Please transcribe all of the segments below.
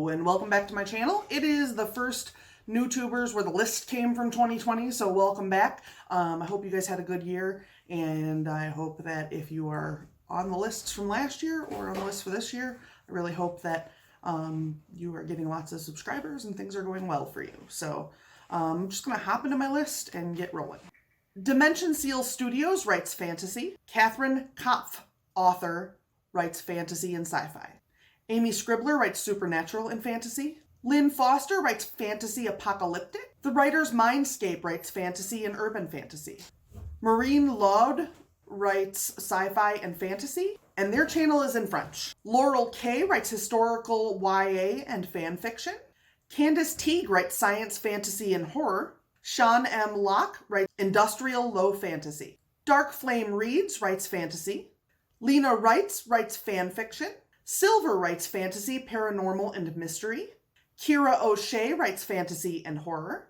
Hello and welcome back to my channel. It is the first NewTubers where the list came from 2020, so welcome back. I hope you guys had a good year, and I hope that if you are on the lists from last year or on the list for this year, I really hope that you are getting lots of subscribers and things are going well for you. So I'm just going to hop into my list and get rolling. Dimension Seal Studios writes fantasy. Catherine Kopf, author, writes fantasy and sci-fi. Amy Scribbler writes supernatural and fantasy. Lynn Foster writes fantasy apocalyptic. The Writer's Mindscape writes fantasy and urban fantasy. Maureen Laude writes sci-fi and fantasy, and their channel is in French. Laurel K writes historical YA and fan fiction. Candace Teague writes science, fantasy, and horror. Sean M. Locke writes industrial low fantasy. Dark Flame Reads writes fantasy. Lena writes fan fiction. Silver writes fantasy, paranormal, and mystery. Keira O'Sh writes fantasy and horror.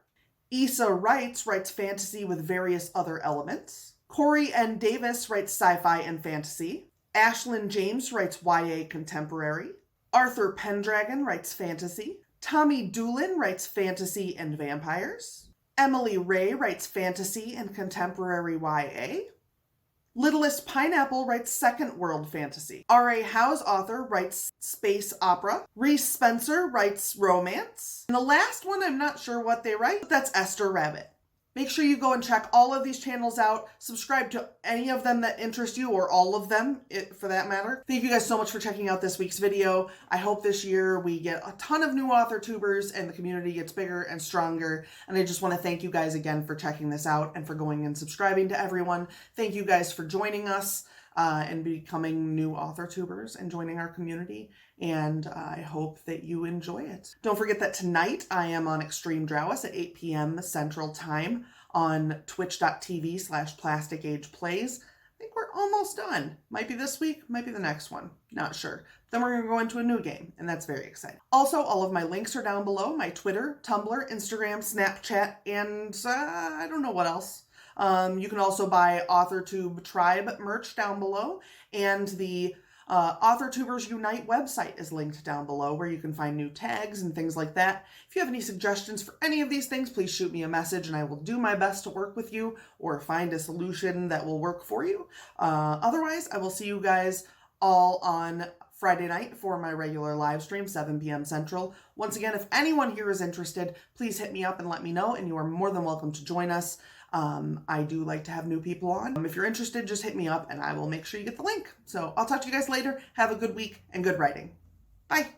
Issa writes fantasy with various other elements. Corey N. Davis writes sci-fi and fantasy. Ashlyn James writes YA contemporary. Aurthur Pendragon writes fantasy. Tommy Doolin writes fantasy and vampires. Emily Ray writes fantasy and contemporary YA. Littlest Pineapple writes second world fantasy. R.A. Howe's author writes space opera. Reese Spencer writes romance. And the last one, I'm not sure what they write, but that's Esther Rabbit. Make sure you go and check all of these channels out. Subscribe to any of them that interest you, or all of them, for that matter. Thank you guys so much for checking out this week's video. I hope this year we get a ton of new AuthorTubers and the community gets bigger and stronger. And I just want to thank you guys again for checking this out and for going and subscribing to everyone. Thank you guys for joining us and becoming new AuthorTubers and joining our community. And I hope that you enjoy it. Don't forget that tonight I am on Extreme Drowess at 8 p.m. Central Time on twitch.tv/plasticageplays. I think we're almost done. Might be this week, might be the next one. Not sure. Then we're going to go into a new game, and that's very exciting. Also, all of my links are down below. My Twitter, Tumblr, Instagram, Snapchat, and I don't know what else. You can also buy AuthorTube Tribe merch down below, and the AuthorTubers Unite website is linked down below where you can find new tags and things like that. If you have any suggestions for any of these things, please shoot me a message and I will do my best to work with you or find a solution that will work for you. Otherwise, I will see you guys all on Friday night for my regular live stream, 7 p.m. Central. Once again, if anyone here is interested, please hit me up and let me know, and you are more than welcome to join us. I do like to have new people on. If you're interested, just hit me up and I will make sure you get the link. So I'll talk to you guys later. Have a good week and good writing. Bye.